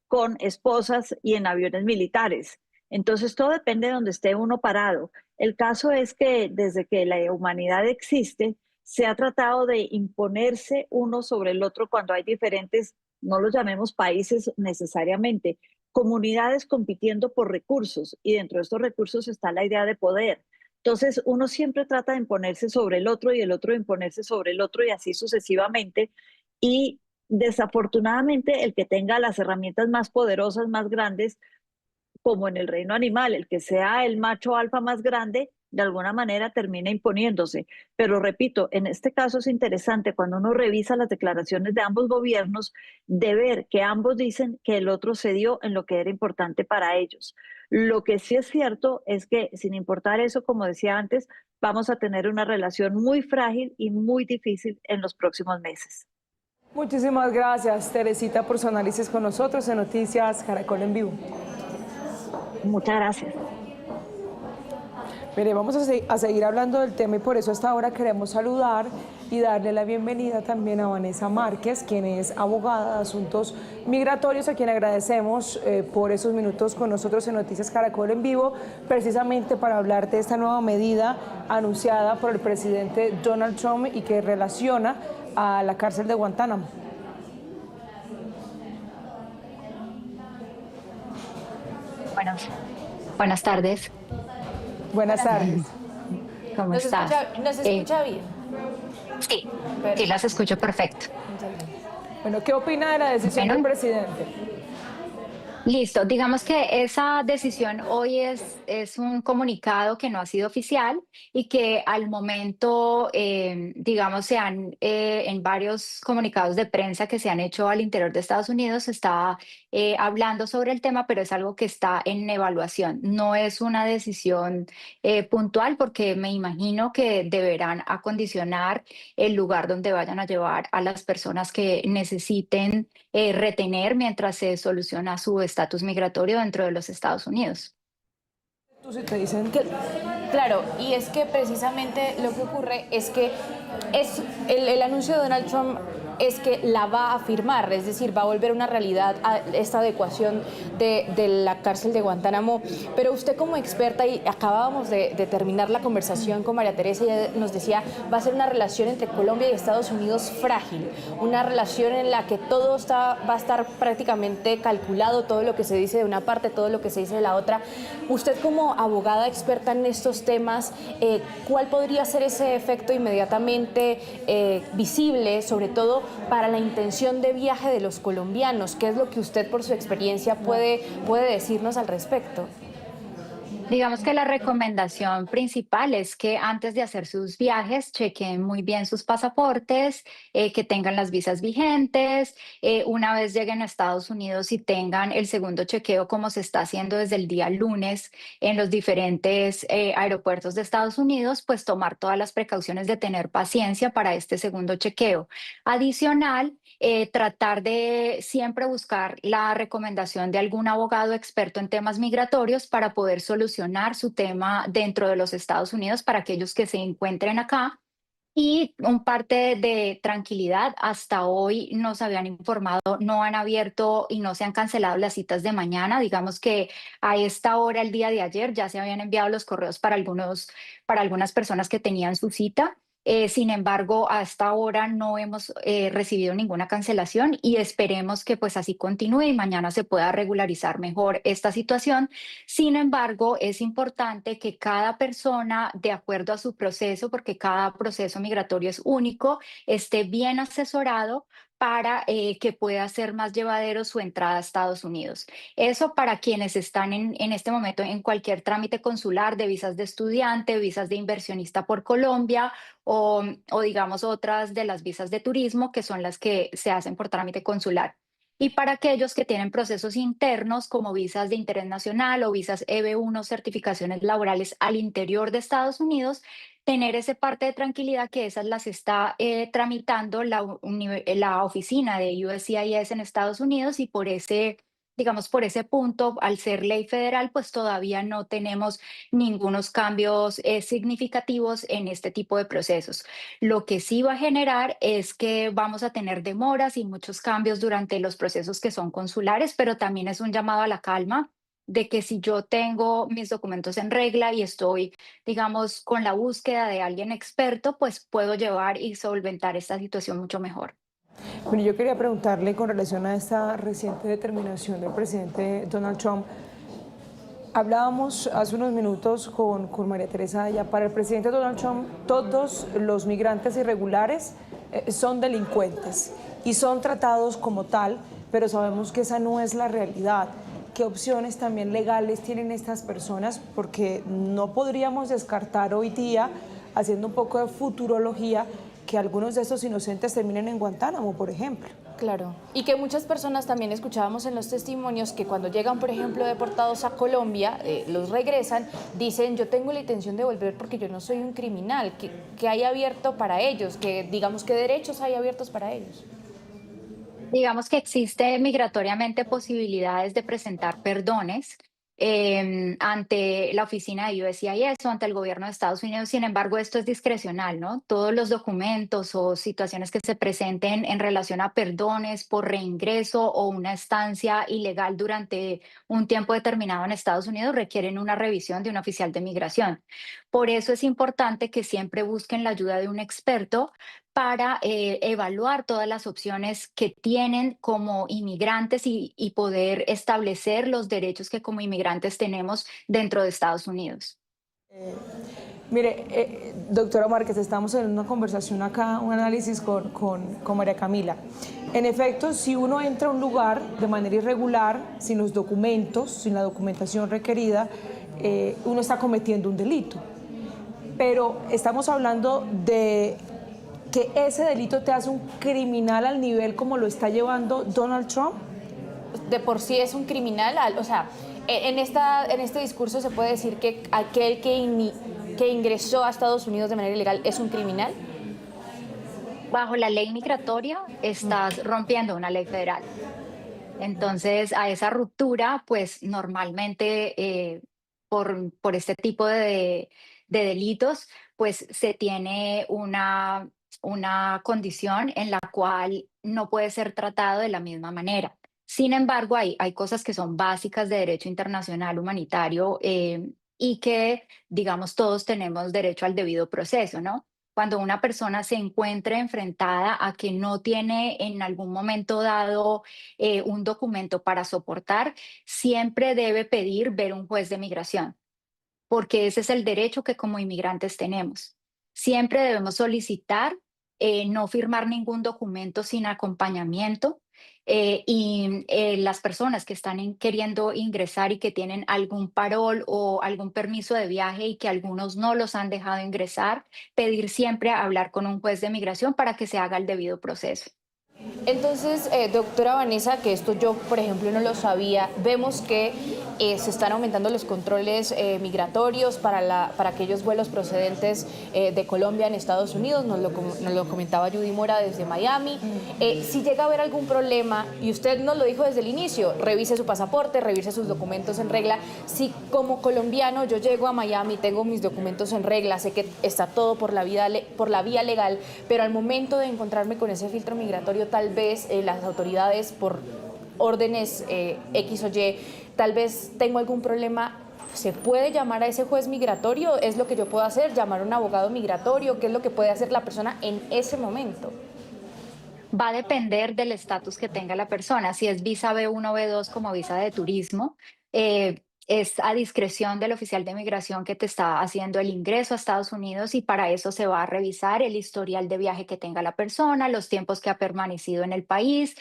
con esposas y en aviones militares. Entonces todo depende de donde esté uno parado. El caso es que desde que la humanidad existe, se ha tratado de imponerse uno sobre el otro cuando hay diferentes, no los llamemos países necesariamente, comunidades compitiendo por recursos y dentro de estos recursos está la idea de poder. Entonces uno siempre trata de imponerse sobre el otro y el otro de imponerse sobre el otro y así sucesivamente y desafortunadamente el que tenga las herramientas más poderosas, más grandes, como en el reino animal, el que sea el macho alfa más grande, de alguna manera termina imponiéndose. Pero repito, en este caso es interesante cuando uno revisa las declaraciones de ambos gobiernos, de ver que ambos dicen que el otro cedió en lo que era importante para ellos. Lo que sí es cierto es que, sin importar eso, como decía antes, vamos a tener una relación muy frágil y muy difícil en los próximos meses. Muchísimas gracias, Teresita, por su análisis con nosotros en Noticias Caracol en Vivo. Muchas gracias. Mire, vamos a seguir hablando del tema y por eso hasta ahora queremos saludar y darle la bienvenida también a Vanessa Márquez, quien es abogada de asuntos migratorios, a quien agradecemos por esos minutos con nosotros en Noticias Caracol en Vivo, precisamente para hablar de esta nueva medida anunciada por el presidente Donald Trump y que relaciona a la cárcel de Guantánamo. Buenas tardes. Buenas tardes. ¿Cómo estás? ¿Nos escucha bien? Sí, sí, las escucho perfecto. Bueno, ¿qué opina de la decisión del presidente? Listo, digamos que esa decisión hoy es un comunicado que no ha sido oficial y que al momento, digamos, se han, en varios comunicados de prensa que se han hecho al interior de Estados Unidos, se está hablando sobre el tema, pero es algo que está en evaluación. No es una decisión puntual porque me imagino que deberán acondicionar el lugar donde vayan a llevar a las personas que necesiten retener mientras se soluciona su estatus migratorio dentro de los Estados Unidos. Te dicen que... Claro, y es que precisamente lo que ocurre es que el anuncio de Donald Trump es que la va a firmar, es decir, va a volver una realidad a esta adecuación de la cárcel de Guantánamo. Pero usted como experta, y acabábamos de terminar la conversación con María Teresa, ella nos decía, va a ser una relación entre Colombia y Estados Unidos frágil, una relación en la que todo va a estar prácticamente calculado, todo lo que se dice de una parte, todo lo que se dice de la otra. Usted como abogada experta en estos temas, ¿cuál podría ser ese efecto inmediatamente visible, sobre todo para la intención de viaje de los colombianos? ¿Qué es lo que usted, por su experiencia, puede decirnos al respecto? Digamos que la recomendación principal es que antes de hacer sus viajes chequen muy bien sus pasaportes, que tengan las visas vigentes, una vez lleguen a Estados Unidos y tengan el segundo chequeo como se está haciendo desde el día lunes en los diferentes aeropuertos de Estados Unidos, pues tomar todas las precauciones de tener paciencia para este segundo chequeo. Adicional, tratar de siempre buscar la recomendación de algún abogado experto en temas migratorios para poder solucionar su tema dentro de los Estados Unidos para aquellos que se encuentren acá. Y un parte de tranquilidad, hasta hoy nos habían informado, no han abierto y no se han cancelado las citas de mañana. Digamos que a esta hora, el día de ayer, ya se habían enviado los correos para algunas personas que tenían su cita. Sin embargo, hasta ahora no hemos recibido ninguna cancelación y esperemos que pues así continúe y mañana se pueda regularizar mejor esta situación. Sin embargo, es importante que cada persona, de acuerdo a su proceso, porque cada proceso migratorio es único, esté bien asesorado para que pueda ser más llevadero su entrada a Estados Unidos. Eso para quienes están en este momento en cualquier trámite consular de visas de estudiante, visas de inversionista por Colombia o digamos otras de las visas de turismo, que son las que se hacen por trámite consular. Y para aquellos que tienen procesos internos como visas de interés nacional o visas EB1, certificaciones laborales al interior de Estados Unidos, tener esa parte de tranquilidad que esas las está tramitando la oficina de USCIS en Estados Unidos y por ese punto, al ser ley federal, pues todavía no tenemos ningunos cambios significativos en este tipo de procesos. Lo que sí va a generar es que vamos a tener demoras y muchos cambios durante los procesos que son consulares, pero también es un llamado a la calma de que si yo tengo mis documentos en regla y estoy, digamos, con la búsqueda de alguien experto, pues puedo llevar y solventar esta situación mucho mejor. Bueno, yo quería preguntarle con relación a esta reciente determinación del presidente Donald Trump. Hablábamos hace unos minutos con María Teresa, ya para el presidente Donald Trump todos los migrantes irregulares son delincuentes y son tratados como tal, pero sabemos que esa no es la realidad. qué opciones también legales tienen estas personas, porque no podríamos descartar hoy día, haciendo un poco de futurología, que algunos de estos inocentes terminen en Guantánamo, por ejemplo. Claro, y que muchas personas también escuchábamos en los testimonios que cuando llegan, por ejemplo, deportados a Colombia, los regresan, dicen yo tengo la intención de volver porque yo no soy un criminal, que hay abierto para ellos, que digamos qué derechos hay abiertos para ellos. Digamos que existe migratoriamente posibilidades de presentar perdones ante la oficina de USCIS o ante el gobierno de Estados Unidos. Sin embargo, esto es discrecional, ¿no? Todos los documentos o situaciones que se presenten en relación a perdones por reingreso o una estancia ilegal durante un tiempo determinado en Estados Unidos requieren una revisión de un oficial de migración. Por eso es importante que siempre busquen la ayuda de un experto para evaluar todas las opciones que tienen como inmigrantes y poder establecer los derechos que como inmigrantes tenemos dentro de Estados Unidos. Mire, doctora Márquez, estamos en una conversación acá, un análisis con María Camila. En efecto, si uno entra a un lugar de manera irregular, sin los documentos, sin la documentación requerida, uno está cometiendo un delito. Pero estamos hablando de que ese delito te hace un criminal al nivel como lo está llevando Donald Trump. De por sí es un criminal, o sea, en este discurso se puede decir que aquel que ingresó a Estados Unidos de manera ilegal es un criminal. Bajo la ley migratoria estás rompiendo una ley federal. Entonces, a esa ruptura, pues normalmente por este tipo de delitos, pues se tiene una condición en la cual no puede ser tratado de la misma manera. Sin embargo, hay cosas que son básicas de derecho internacional humanitario y que, digamos, todos tenemos derecho al debido proceso, ¿no? Cuando una persona se encuentre enfrentada a que no tiene en algún momento dado un documento para soportar, siempre debe pedir ver un juez de migración, porque ese es el derecho que como inmigrantes tenemos. Siempre debemos solicitar no firmar ningún documento sin acompañamiento las personas que están queriendo ingresar y que tienen algún parol o algún permiso de viaje y que algunos no los han dejado ingresar, pedir siempre a hablar con un juez de migración para que se haga el debido proceso. Entonces, doctora Vanessa, que esto yo, por ejemplo, no lo sabía, vemos que se están aumentando los controles migratorios para aquellos vuelos procedentes de Colombia en Estados Unidos, nos lo comentaba Judy Mora desde Miami. Si llega a haber algún problema, y usted nos lo dijo desde el inicio, revise su pasaporte, revise sus documentos en regla. Si como colombiano yo llego a Miami, tengo mis documentos en regla, sé que está todo por la vía legal, pero al momento de encontrarme con ese filtro migratorio, tal vez las autoridades por órdenes X o Y, tal vez tengo algún problema, ¿se puede llamar a ese juez migratorio? ¿Es lo que yo puedo hacer? ¿Llamar a un abogado migratorio? ¿Qué es lo que puede hacer la persona en ese momento? Va a depender del estatus que tenga la persona. Si es visa B1 o B2 como visa de turismo, es a discreción del oficial de migración que te está haciendo el ingreso a Estados Unidos y para eso se va a revisar el historial de viaje que tenga la persona, los tiempos que ha permanecido en el país,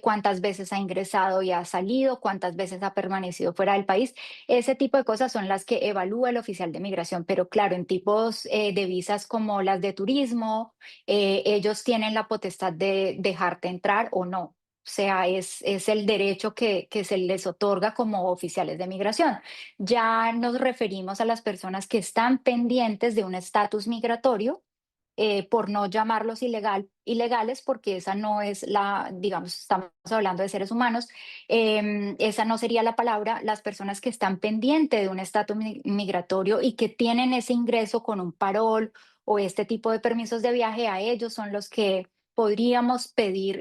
cuántas veces ha ingresado y ha salido, cuántas veces ha permanecido fuera del país. Ese tipo de cosas son las que evalúa el oficial de migración, pero claro, en tipos de visas como las de turismo, ellos tienen la potestad de dejarte entrar o no. O sea, es el derecho que se les otorga como oficiales de migración. Ya nos referimos a las personas que están pendientes de un estatus migratorio, por no llamarlos ilegales, porque esa no es digamos, estamos hablando de seres humanos, esa no sería la palabra. Las personas que están pendientes de un estatus migratorio y que tienen ese ingreso con un parol o este tipo de permisos de viaje, a ellos son los que podríamos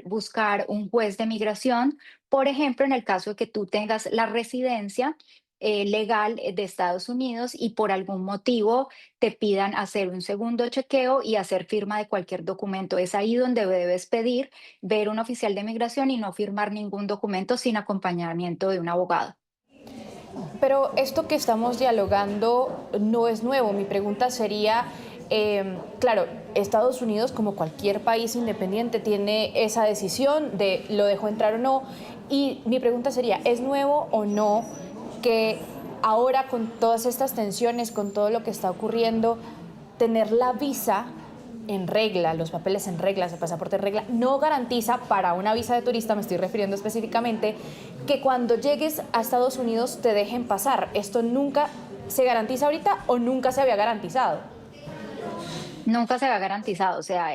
buscar un juez de migración, por ejemplo, en el caso de que tú tengas la residencia legal de Estados Unidos y por algún motivo te pidan hacer un segundo chequeo y hacer firma de cualquier documento. Es ahí donde debes pedir ver un oficial de migración y no firmar ningún documento sin acompañamiento de un abogado. Pero esto que estamos dialogando no es nuevo. Mi pregunta sería, Claro, Estados Unidos, como cualquier país independiente, tiene esa decisión de lo dejó entrar o no. Y mi pregunta sería, ¿es nuevo o no que ahora con todas estas tensiones, con todo lo que está ocurriendo, tener la visa en regla, los papeles en regla, el pasaporte en regla, no garantiza para una visa de turista, me estoy refiriendo específicamente, que cuando llegues a Estados Unidos te dejen pasar? ¿Esto nunca se garantiza ahorita o nunca se había garantizado? Nunca se va garantizado, o sea,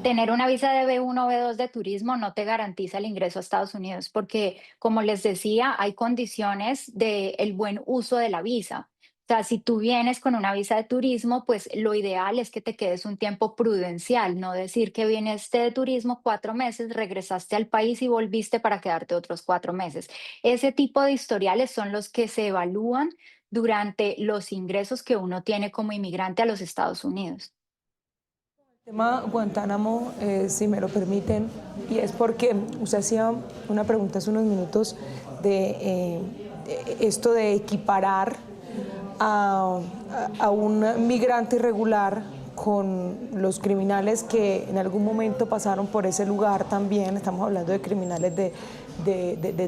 tener una visa de B1 o B2 de turismo no te garantiza el ingreso a Estados Unidos porque, como les decía, hay condiciones del buen uso de la visa. O sea, si tú vienes con una visa de turismo, pues lo ideal es que te quedes un tiempo prudencial, no decir que vienes de turismo 4 meses, regresaste al país y volviste para quedarte otros 4 meses. Ese tipo de historiales son los que se evalúan durante los ingresos que uno tiene como inmigrante a los Estados Unidos. Tema Guantánamo, si me lo permiten, y es porque usted hacía una pregunta hace unos minutos de esto de equiparar a un migrante irregular con los criminales que en algún momento pasaron por ese lugar también. Estamos hablando de criminales de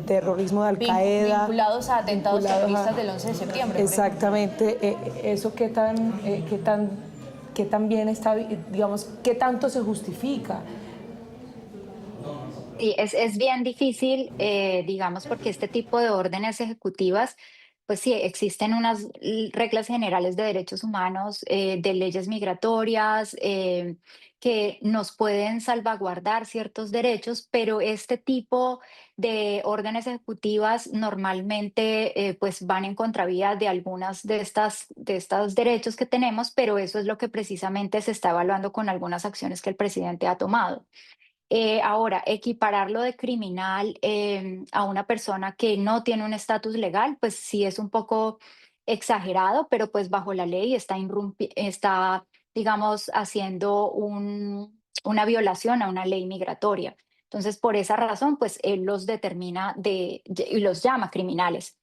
terrorismo, de Al-Qaeda. Vinculados a atentados terroristas del 11 de septiembre. Exactamente. Eso qué tan bien está, digamos, qué tanto se justifica. Y es bien difícil, digamos, porque este tipo de órdenes ejecutivas, pues sí, existen unas reglas generales de derechos humanos, de leyes migratorias, que nos pueden salvaguardar ciertos derechos, pero este tipo de órdenes ejecutivas normalmente pues van en contravía de algunas de estos derechos que tenemos, pero eso es lo que precisamente se está evaluando con algunas acciones que el presidente ha tomado. Ahora, equipararlo de criminal a una persona que no tiene un estatus legal, pues sí es un poco exagerado, pero pues bajo la ley está, digamos, haciendo una violación a una ley migratoria. Entonces, por esa razón, pues él los determina y los llama criminales.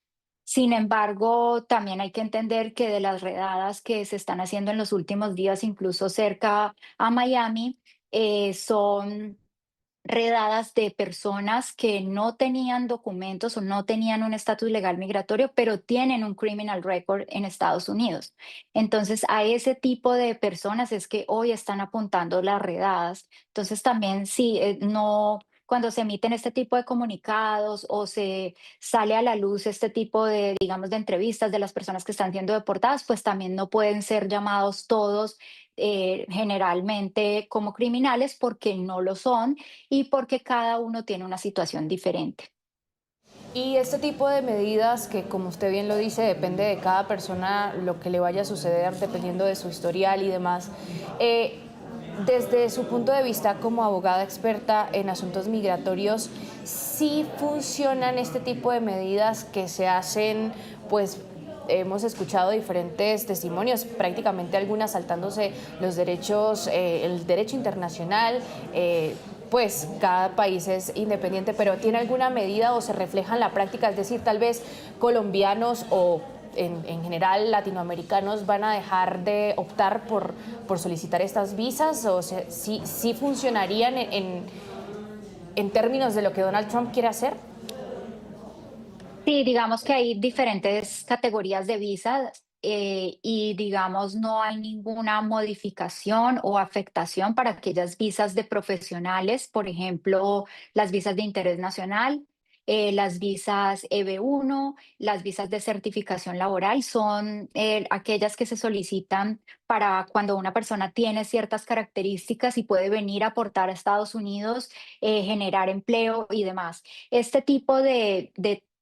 Sin embargo, también hay que entender que de las redadas que se están haciendo en los últimos días, incluso cerca a Miami, son redadas de personas que no tenían documentos o no tenían un estatus legal migratorio, pero tienen un criminal record en Estados Unidos. Entonces, a ese tipo de personas es que hoy están apuntando las redadas. Entonces, también sí, no, cuando se emiten este tipo de comunicados o se sale a la luz este tipo de, digamos, de entrevistas de las personas que están siendo deportadas, pues también no pueden ser llamados todos generalmente como criminales porque no lo son y porque cada uno tiene una situación diferente. Y este tipo de medidas que, como usted bien lo dice, depende de cada persona, lo que le vaya a suceder dependiendo de su historial y demás. Desde su punto de vista como abogada experta en asuntos migratorios, ¿sí funcionan este tipo de medidas que se hacen, pues, hemos escuchado diferentes testimonios, prácticamente algunas saltándose los derechos, el derecho internacional, pues cada país es independiente, pero ¿tiene alguna medida o se refleja en la práctica? Es decir, tal vez colombianos o en general latinoamericanos van a dejar de optar por solicitar estas visas, o sea, ¿sí funcionarían en términos de lo que Donald Trump quiere hacer? Sí, digamos que hay diferentes categorías de visas y digamos no hay ninguna modificación o afectación para aquellas visas de profesionales, por ejemplo, las visas de interés nacional, las visas EB1, las visas de certificación laboral son aquellas que se solicitan para cuando una persona tiene ciertas características y puede venir a aportar a Estados Unidos, generar empleo y demás. Este tipo de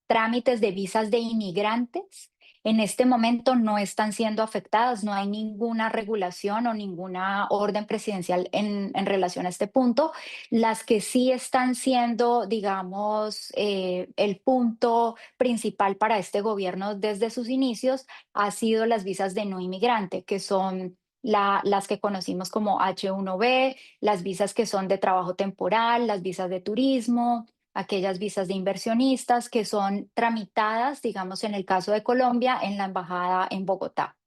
trámites de visas de inmigrantes en este momento no están siendo afectadas, no hay ninguna regulación o ninguna orden presidencial en relación a este punto. Las que sí están siendo, digamos, el punto principal para este gobierno desde sus inicios ha sido las visas de no inmigrante, que son las que conocimos como H1B, las visas que son de trabajo temporal, las visas de turismo, aquellas visas de inversionistas que son tramitadas, digamos, en el caso de Colombia, en la embajada en Bogotá.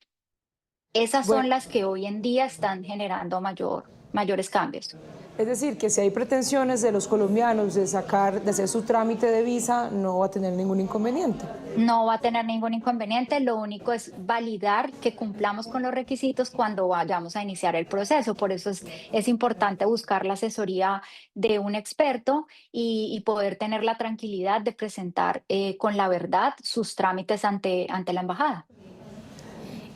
Esas son las que hoy en día están generando mayores cambios. Es decir, que si hay pretensiones de los colombianos de hacer su trámite de visa, no va a tener ningún inconveniente. No va a tener ningún inconveniente, lo único es validar que cumplamos con los requisitos cuando vayamos a iniciar el proceso. Por eso es importante buscar la asesoría de un experto y poder tener la tranquilidad de presentar con la verdad sus trámites ante la embajada.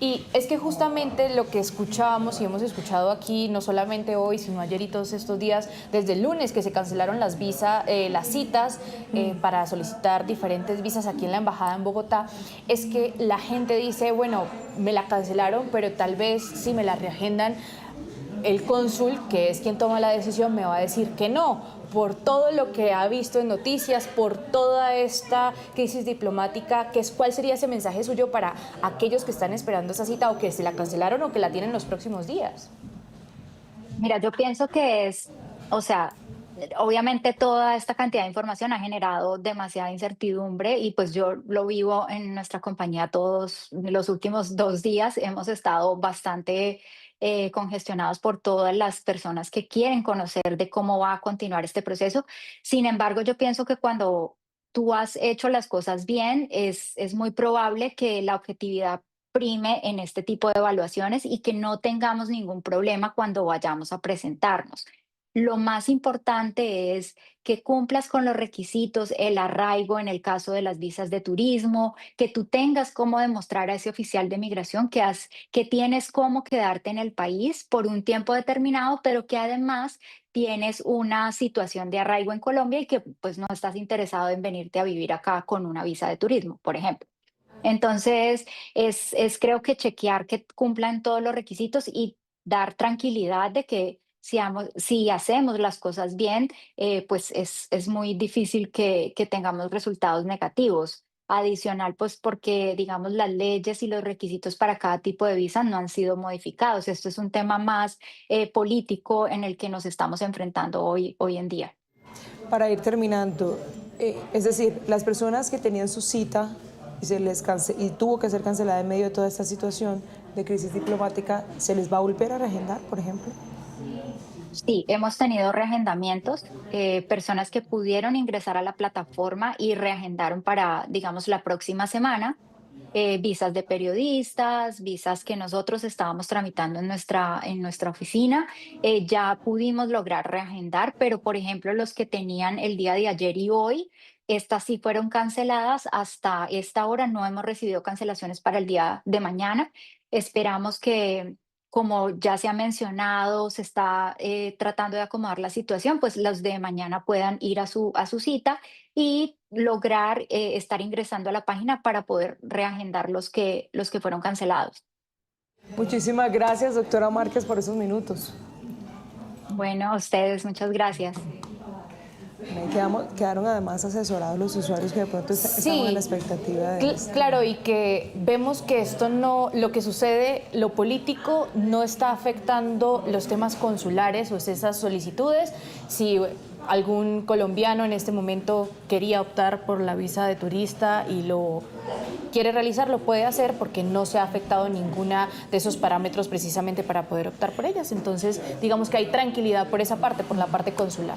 Y es que justamente lo que escuchábamos y hemos escuchado aquí, no solamente hoy, sino ayer y todos estos días, desde el lunes que se cancelaron las citas para solicitar diferentes visas aquí en la embajada en Bogotá, es que la gente dice, bueno, me la cancelaron, pero tal vez si me la reagendan, el cónsul, que es quien toma la decisión, me va a decir que no, por todo lo que ha visto en noticias, por toda esta crisis diplomática. ¿Cuál sería ese mensaje suyo para aquellos que están esperando esa cita o que se la cancelaron o que la tienen los próximos días? Mira, yo pienso que obviamente toda esta cantidad de información ha generado demasiada incertidumbre y pues yo lo vivo en nuestra compañía todos los últimos 2 días. Hemos estado bastante congestionados por todas las personas que quieren conocer de cómo va a continuar este proceso. Sin embargo, yo pienso que cuando tú has hecho las cosas bien, es muy probable que la objetividad prime en este tipo de evaluaciones y que no tengamos ningún problema cuando vayamos a presentarnos. Lo más importante es que cumplas con los requisitos, el arraigo en el caso de las visas de turismo, que tú tengas cómo demostrar a ese oficial de migración que tienes cómo quedarte en el país por un tiempo determinado, pero que además tienes una situación de arraigo en Colombia y que pues no estás interesado en venirte a vivir acá con una visa de turismo, por ejemplo. Entonces, es creo que chequear que cumplan todos los requisitos y dar tranquilidad de que si hacemos las cosas bien, pues es muy difícil que tengamos resultados negativos. Adicional, pues porque, digamos, las leyes y los requisitos para cada tipo de visa no han sido modificados. Esto es un tema más político en el que nos estamos enfrentando hoy en día. Para ir terminando, es decir, las personas que tenían su cita y tuvo que ser cancelada en medio de toda esta situación de crisis diplomática, ¿se les va a volver a reagendar, por ejemplo? Sí, hemos tenido reagendamientos, personas que pudieron ingresar a la plataforma y reagendaron para, digamos, la próxima semana, visas de periodistas, visas que nosotros estábamos tramitando en nuestra oficina, ya pudimos lograr reagendar, pero por ejemplo los que tenían el día de ayer y hoy, estas sí fueron canceladas. Hasta esta hora no hemos recibido cancelaciones para el día de mañana. Esperamos que, como ya se ha mencionado, se está tratando de acomodar la situación, pues los de mañana puedan ir a su cita y lograr estar ingresando a la página para poder reagendar los que fueron cancelados. Muchísimas gracias, doctora Márquez, por esos minutos. Bueno, a ustedes, muchas gracias. Quedaron además asesorados los usuarios que de pronto estaban en la expectativa de esto. Claro, y que vemos que esto no, lo que sucede, lo político no está afectando los temas consulares o esas solicitudes. Si algún colombiano en este momento quería optar por la visa de turista y lo quiere realizar, lo puede hacer porque no se ha afectado ninguna de esos parámetros precisamente para poder optar por ellas. Entonces, digamos que hay tranquilidad por esa parte, por la parte consular.